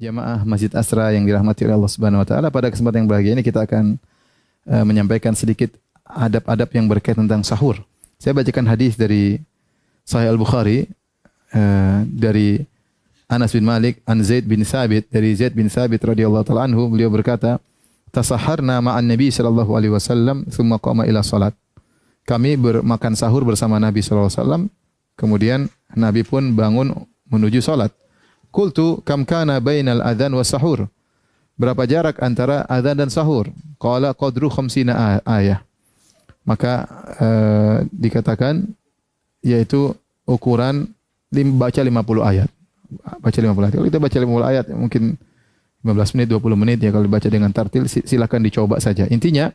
Jamaah Masjid Asra yang dirahmati oleh Allah Subhanahu wa taala, pada kesempatan yang berbahagia ini kita akan menyampaikan sedikit adab-adab yang berkaitan tentang sahur. Saya bacakan hadis dari Sahih Al-Bukhari dari Anas bin Malik an Zaid bin Sabit, dari Zaid bin Sabit radhiyallahu taala anhu, beliau berkata, "Tasaharna ma'an Nabi sallallahu alaihi wasallam, tsumma qama ila salat." Kami bermakan sahur bersama Nabi sallallahu alaihi wasallam, kemudian Nabi pun bangun menuju salat. Qultu kam kana bainal adzan was sahur? Berapa jarak antara adzan dan sahur? Qala qadru 50 ayah. Maka dikatakan yaitu ukuran baca 50 ayat. Baca 50 ayat. Kalau kita baca 50 ayat mungkin 15 menit, 20 menit ya, kalau dibaca dengan tartil silakan dicoba saja. Intinya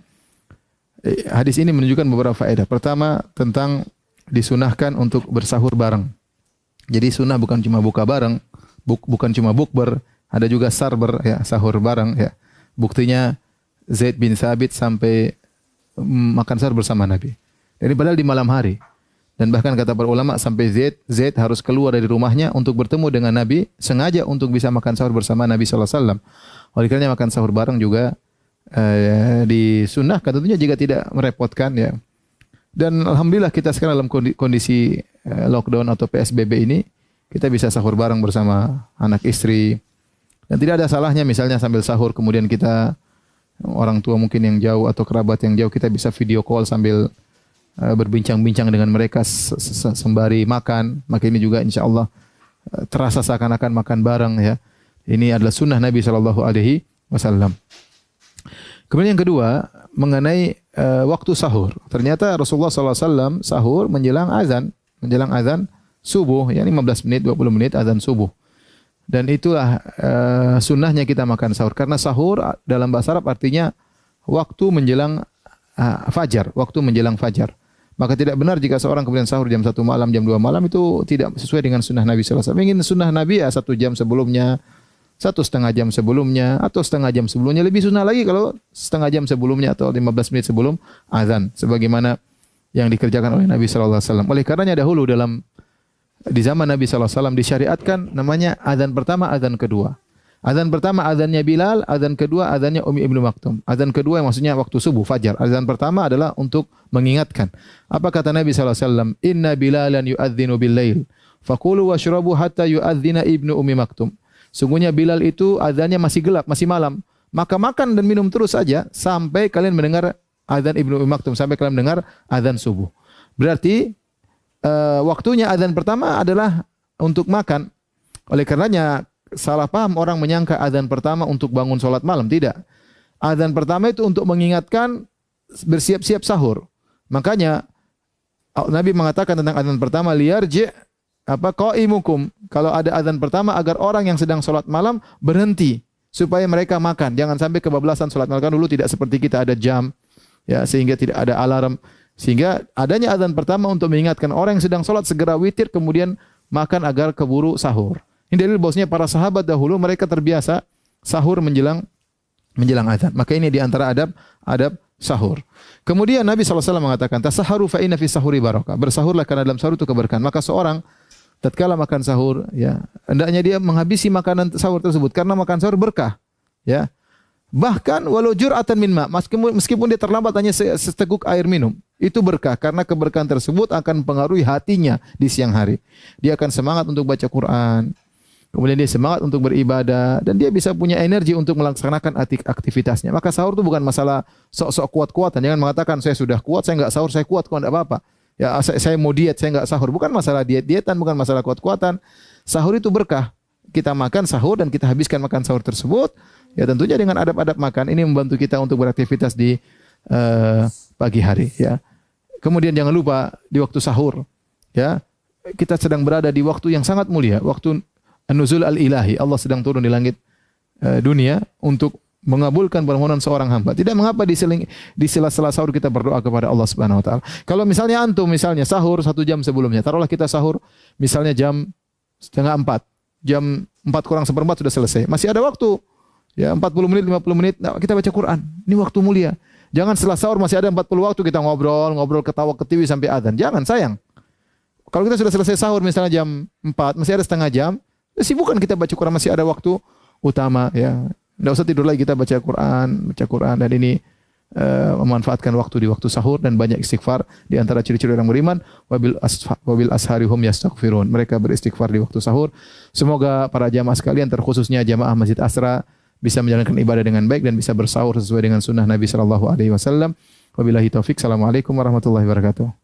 hadis ini menunjukkan beberapa faedah. Pertama, tentang disunahkan untuk bersahur bareng. Jadi sunnah bukan cuma buka bareng, bukan cuma bukber, ada juga sarber ya, sahur bareng ya. Buktinya Zaid bin Sabit sampai makan sahur bersama Nabi. Jadi padahal di malam hari. Dan bahkan kata para ulama sampai Zaid harus keluar dari rumahnya untuk bertemu dengan Nabi sengaja untuk bisa makan sahur bersama Nabi sallallahu alaihi wasallam. Oleh karena makan sahur bareng juga disunnahkan, tentunya jika tidak merepotkan ya. Dan alhamdulillah kita sekarang dalam kondisi lockdown atau PSBB ini, kita bisa sahur bareng bersama anak istri. Dan tidak ada salahnya misalnya sambil sahur kemudian kita, orang tua mungkin yang jauh atau kerabat yang jauh, kita bisa video call sambil berbincang-bincang dengan mereka sembari makan. Maka ini juga insya Allah terasa seakan-akan makan bareng ya. Ini adalah sunnah Nabi SAW. Kemudian yang kedua, mengenai waktu sahur. Ternyata Rasulullah SAW sahur menjelang azan subuh, ya 15 menit, 20 menit azan subuh. Dan itulah sunnahnya kita makan sahur. Karena sahur dalam bahasa Arab artinya waktu menjelang fajar, waktu menjelang fajar. Maka tidak benar jika seorang kemudian sahur jam 1 malam, jam 2 malam, itu tidak sesuai dengan sunnah Nabi SAW. Ingin sunnah Nabi ya 1 jam sebelumnya, 1,5 jam sebelumnya, atau setengah jam sebelumnya. Lebih sunnah lagi kalau setengah jam sebelumnya atau 15 menit sebelum azan. Sebagaimana yang dikerjakan oleh Nabi SAW. Oleh karenanya dahulu di zaman Nabi SAW disyariatkan namanya azan pertama, azan kedua. Azan pertama azannya Bilal, azan kedua azannya Umi Ibnu Maktum. Azan kedua yang maksudnya waktu subuh, fajar. Azan pertama adalah untuk mengingatkan. Apa kata Nabi SAW? Inna Bilalan yu'adzinu bil-lail. Fakulu washrabu hatta yu'adzina Ibnu Umi Maktum. Sungguhnya Bilal itu azannya masih gelap, masih malam. Maka makan dan minum terus saja sampai kalian mendengar azan Ibnu Umi Maktum, sampai kalian mendengar azan subuh. Berarti waktunya azan pertama adalah untuk makan. Oleh karenanya salah paham orang menyangka azan pertama untuk bangun sholat malam. Tidak. Azan pertama itu untuk mengingatkan bersiap-siap sahur. Makanya Nabi mengatakan tentang azan pertama, liyarji qaimukum. Kalau ada azan pertama agar orang yang sedang sholat malam berhenti supaya mereka makan. Jangan sampai kebablasan sholat malam. Kan dulu tidak seperti kita ada jam ya, sehingga tidak ada alarm. Sehingga adanya azan pertama untuk mengingatkan orang yang sedang sholat segera witir kemudian makan agar keburu sahur. Ini dalil bahwasanya para sahabat dahulu mereka terbiasa sahur menjelang azan. Maka ini di antara adab sahur. Kemudian Nabi SAW mengatakan, tasaharu fa inna fi sahuri barakah. Bersahurlah karena dalam sahur itu keberkahan. Maka seorang tatkala makan sahur ya, hendaknya dia menghabisi makanan sahur tersebut karena makan sahur berkah. Ya. Bahkan walau jur'atan min ma, meskipun dia terlambat hanya seteguk air minum, itu berkah karena keberkahan tersebut akan mempengaruhi hatinya di siang hari. Dia akan semangat untuk baca Quran. Kemudian dia semangat untuk beribadah dan dia bisa punya energi untuk melaksanakan aktivitasnya. Maka sahur itu bukan masalah sok-sok kuat-kuatan. Jangan mengatakan saya sudah kuat, saya enggak sahur, saya kuat kok enggak apa-apa. Ya saya mau diet, saya enggak sahur. Bukan masalah diet-dietan, bukan masalah kuat-kuatan. Sahur itu berkah. Kita makan sahur dan kita habiskan makan sahur tersebut. Ya tentunya dengan adab-adab makan ini membantu kita untuk beraktivitas di pagi hari. Ya. Kemudian jangan lupa di waktu sahur, ya kita sedang berada di waktu yang sangat mulia, waktu An-Nuzul Al-Ilahi. Allah sedang turun di langit dunia untuk mengabulkan permohonan seorang hamba. Tidak mengapa di sela-sela sahur kita berdoa kepada Allah Subhanahu wa taala. Kalau misalnya antum sahur 1 jam sebelumnya, taruhlah kita sahur misalnya jam 3:30, jam 4:45 sudah selesai. Masih ada waktu. Ya 40 menit, 50 menit kita baca Quran. Ini waktu mulia. Jangan setelah sahur masih ada 40 waktu kita ngobrol ketawa ketiwi sampai azan. Jangan, sayang. Kalau kita sudah selesai sahur misalnya jam 4, masih ada setengah jam, sibukkan kita baca Quran, masih ada waktu utama ya. Tidak usah tidur lagi, kita baca Quran dan ini memanfaatkan waktu di waktu sahur dan banyak istighfar. Di antara ciri-ciri orang beriman, wabil ashari hum yastaghfirun. Mereka beristighfar di waktu sahur. Semoga para jamaah sekalian, terkhususnya jamaah Masjid Asra, bisa menjalankan ibadah dengan baik dan bisa bersahur sesuai dengan sunnah Nabi sallallahu alaihi wasallam. Wabillahi taufik. Assalamualaikum warahmatullahi wabarakatuh.